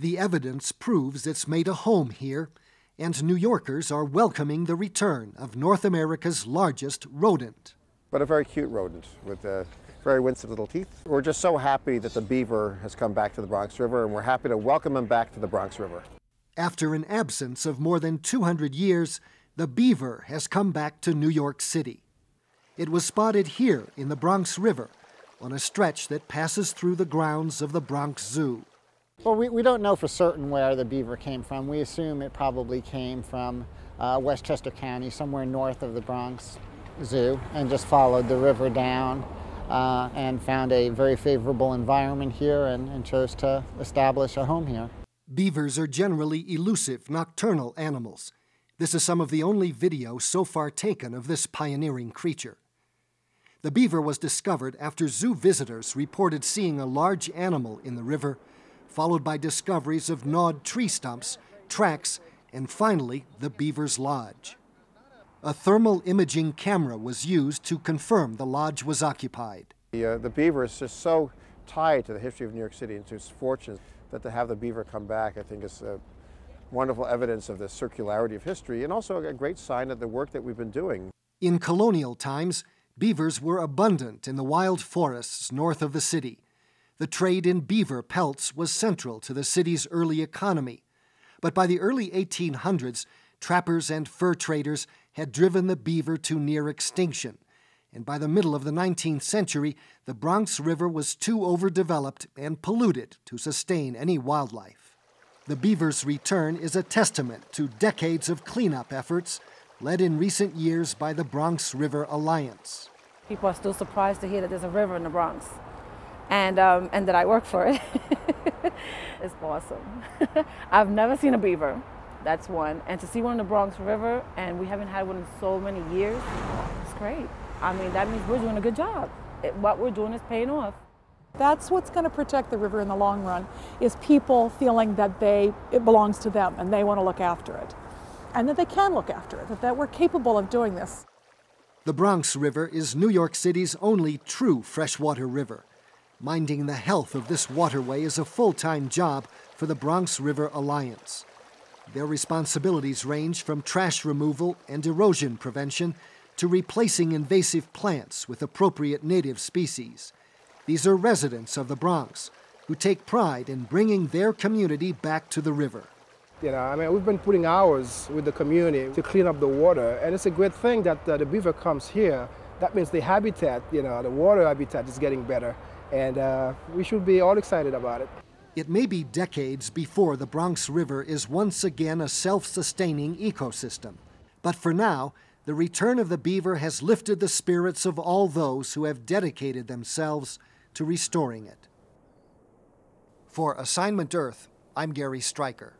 The evidence proves it's made a home here, and New Yorkers are welcoming the return of North America's largest rodent. But a very cute rodent with very winsome little teeth. We're just so happy that the beaver has come back to the Bronx River, and we're happy to welcome him back to the Bronx River. After an absence of more than 200 years, the beaver has come back to New York City. It was spotted here in the Bronx River on a stretch that passes through the grounds of the Bronx Zoo. Well, we don't know for certain where the beaver came from. We assume it probably came from Westchester County, somewhere north of the Bronx Zoo, and just followed the river down and found a very favorable environment here and chose to establish a home here. Beavers are generally elusive nocturnal animals. This is some of the only video so far taken of this pioneering creature. The beaver was discovered after zoo visitors reported seeing a large animal in the river, followed by discoveries of gnawed tree stumps, tracks, and finally the beaver's lodge. A thermal imaging camera was used to confirm the lodge was occupied. The beaver is just so tied to the history of New York City and to its fortunes that to have the beaver come back, I think, is wonderful evidence of the circularity of history and also a great sign of the work that we've been doing. In colonial times, beavers were abundant in the wild forests north of the city. The trade in beaver pelts was central to the city's early economy. But by the early 1800s, trappers and fur traders had driven the beaver to near extinction. And by the middle of the 19th century, the Bronx River was too overdeveloped and polluted to sustain any wildlife. The beaver's return is a testament to decades of cleanup efforts led in recent years by the Bronx River Alliance. People are still surprised to hear that there's a river in the Bronx and that I work for it. It's awesome. I've never seen a beaver, that's one. And to see one in the Bronx River, and we haven't had one in so many years, it's great. I mean, that means we're doing a good job. What we're doing is paying off. That's what's going to protect the river in the long run, is people feeling that it belongs to them and they want to look after it. And that they can look after it, that we're capable of doing this. The Bronx River is New York City's only true freshwater river. Minding the health of this waterway is a full-time job for the Bronx River Alliance. Their responsibilities range from trash removal and erosion prevention to replacing invasive plants with appropriate native species. These are residents of the Bronx who take pride in bringing their community back to the river. You know, I mean, we've been putting hours with the community to clean up the water, and it's a good thing that the beaver comes here. That means the habitat, the water habitat is getting better, and we should be all excited about it. It may be decades before the Bronx River is once again a self-sustaining ecosystem. But for now, the return of the beaver has lifted the spirits of all those who have dedicated themselves to restoring it. For Assignment Earth, I'm Gary Stryker.